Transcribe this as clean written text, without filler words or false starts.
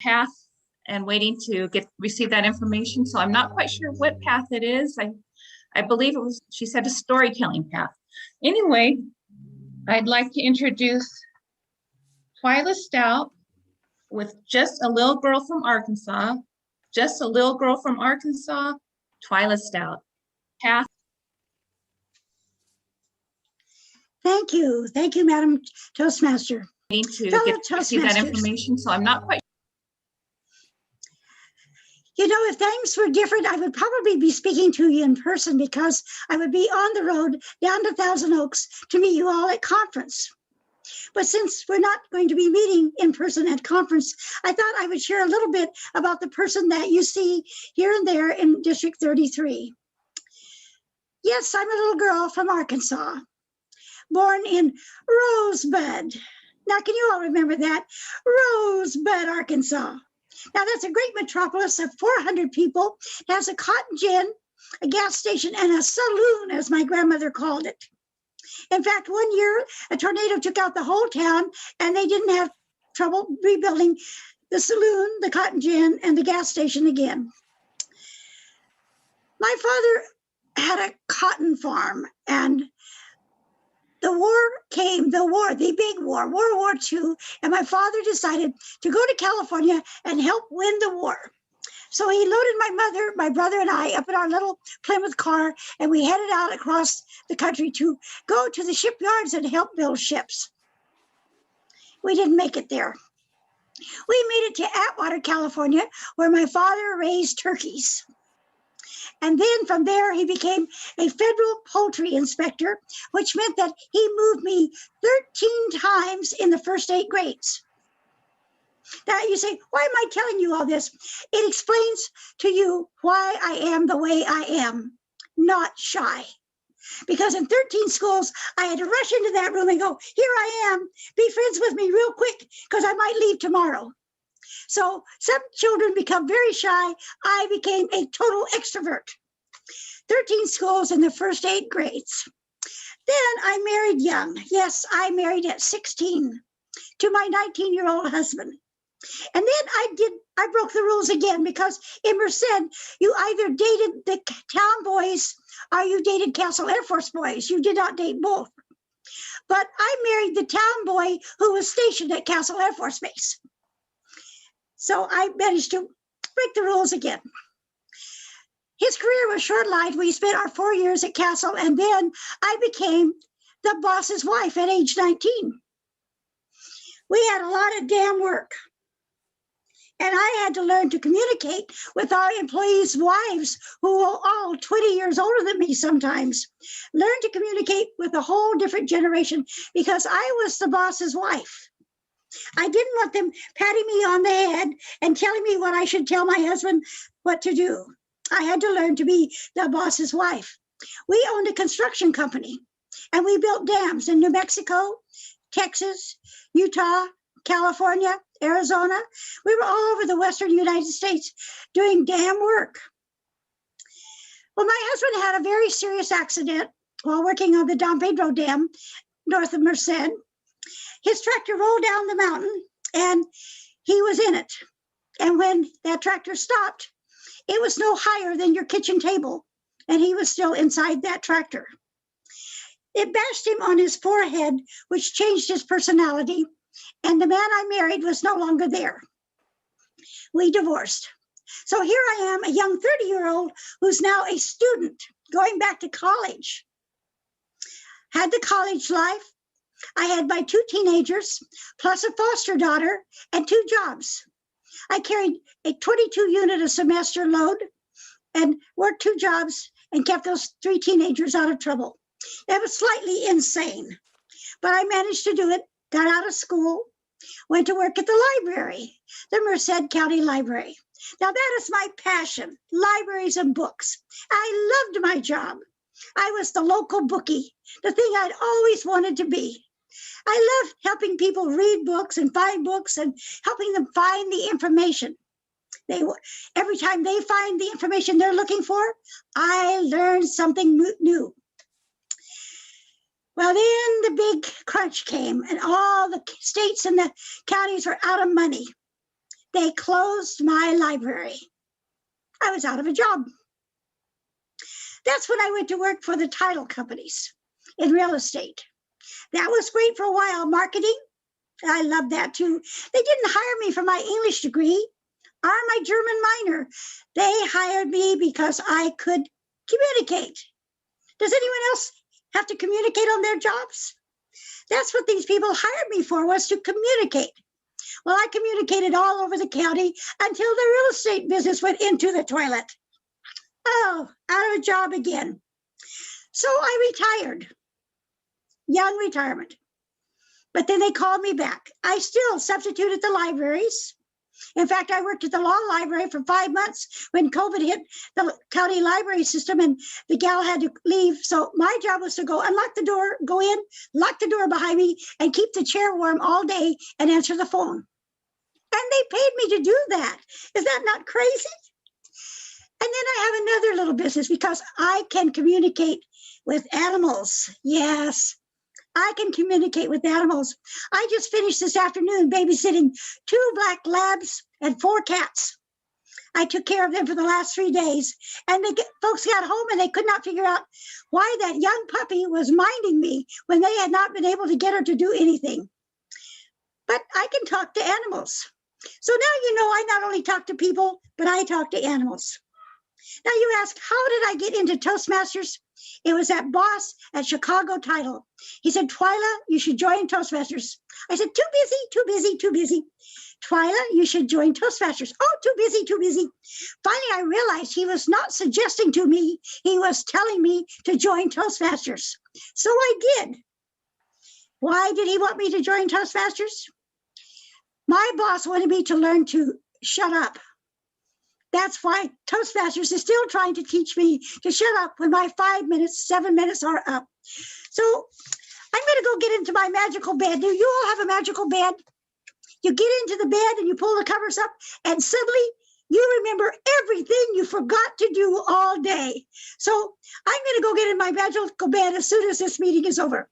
path and waiting to receive that information. So I'm not quite sure what path it is. I believe it was, she said, a storytelling path. Anyway, I'd like to introduce Twila Stout with Just a Little Girl from Arkansas. Just a Little Girl from Arkansas, Twila Stout. Path. Thank you, Madam Toastmaster. To receive that information, so I'm not quite. You know, if things were different, I would probably be speaking to you in person because I would be on the road down to Thousand Oaks to meet you all at conference. But since we're not going to be meeting in person at conference, I thought I would share a little bit about the person that you see here and there in District 33. Yes, I'm a little girl from Arkansas, born in Rosebud. Now, can you all remember that? Rosebud, Arkansas. Now, that's a great metropolis of 400 people. It has a cotton gin, a gas station, and a saloon, as my grandmother called it. In fact, one year, a tornado took out the whole town, and they didn't have trouble rebuilding the saloon, the cotton gin, and the gas station again. My father had a cotton farm, and the war came, the big war, World War II, and my father decided to go to California and help win the war. So he loaded my mother, my brother, and I up in our little Plymouth car, and we headed out across the country to go to the shipyards and help build ships. We didn't make it there. We made it to Atwater, California, where my father raised turkeys. And then from there, he became a federal poultry inspector, which meant that he moved me 13 times in the first 8 grades. Now you say, why am I telling you all this? It explains to you why I am the way I am, not shy. Because in 13 schools, I had to rush into that room and go, here I am, be friends with me real quick, because I might leave tomorrow. So some children become very shy. I became a total extrovert. 13 schools in the first 8 grades. Then I married young. Yes, I married at 16 to my 19-year-old husband. And then I broke the rules again because in Merced, you either dated the town boys or you dated Castle Air Force boys. You did not date both. But I married the town boy who was stationed at Castle Air Force Base. So I managed to break the rules again. His career was short-lived. We spent our 4 years at Castle, and then I became the boss's wife at age 19. We had a lot of damn work. And I had to learn to communicate with our employees' wives, who were all 20 years older than me sometimes. Learn to communicate with a whole different generation because I was the boss's wife. I didn't want them patting me on the head and telling me what I should tell my husband what to do. I had to learn to be the boss's wife. We owned a construction company, and we built dams in New Mexico, Texas, Utah, California, Arizona. We were all over the western United States doing dam work. Well, my husband had a very serious accident while working on the Don Pedro Dam north of Merced. His tractor rolled down the mountain, and he was in it. And when that tractor stopped, it was no higher than your kitchen table, and he was still inside that tractor. It bashed him on his forehead, which changed his personality, and the man I married was no longer there. We divorced. So here I am, a young 30-year-old who's now a student going back to college. Had the college life. I had my 2 teenagers, plus a foster daughter, and 2 jobs. I carried a 22-unit a semester load and worked 2 jobs and kept those 3 teenagers out of trouble. That was slightly insane, but I managed to do it, got out of school, went to work at the library, the Merced County Library. Now that is my passion, libraries and books. I loved my job. I was the local bookie, the thing I'd always wanted to be. I loved helping people read books and find books and helping them find the information. Every time they find the information they're looking for, I learned something new. Well, then the big crunch came and all the states and the counties were out of money. they closed my library. I was out of a job. That's when I went to work for the title companies in real estate. That was great for a while. Marketing, I loved that too. They didn't hire me for my English degree or my German minor. They hired me because I could communicate. Does anyone else have to communicate on their jobs? That's what these people hired me for, was to communicate. Well, I communicated all over the county until the real estate business went into the toilet. Oh, out of a job again. So I retired, young retirement. But then they called me back. I still substituted the libraries. In fact, I worked at the law library for 5 months when COVID hit the county library system and the gal had to leave. So my job was to go unlock the door, go in, lock the door behind me, and keep the chair warm all day and answer the phone. And they paid me to do that. Is that not crazy? And then I have another little business because I can communicate with animals. Yes, I can communicate with animals. I just finished this afternoon babysitting 2 black labs and 4 cats. I took care of them for the last 3 days. And folks got home and they could not figure out why that young puppy was minding me when they had not been able to get her to do anything. But I can talk to animals. So now you know I not only talk to people, but I talk to animals. Now you ask, how did I get into Toastmasters? It was that boss at Chicago Title. He said, Twila, you should join Toastmasters. I said, too busy, too busy, too busy. Twila, you should join Toastmasters. Oh, too busy, too busy. Finally, I realized he was not suggesting to me, he was telling me to join Toastmasters. So I did. Why did he want me to join Toastmasters? My boss wanted me to learn to shut up. That's why Toastmasters is still trying to teach me to shut up when my 5 minutes, 7 minutes are up. So I'm going to go get into my magical bed. Do you all have a magical bed? You get into the bed and you pull the covers up and suddenly you remember everything you forgot to do all day. So I'm going to go get in my magical bed as soon as this meeting is over.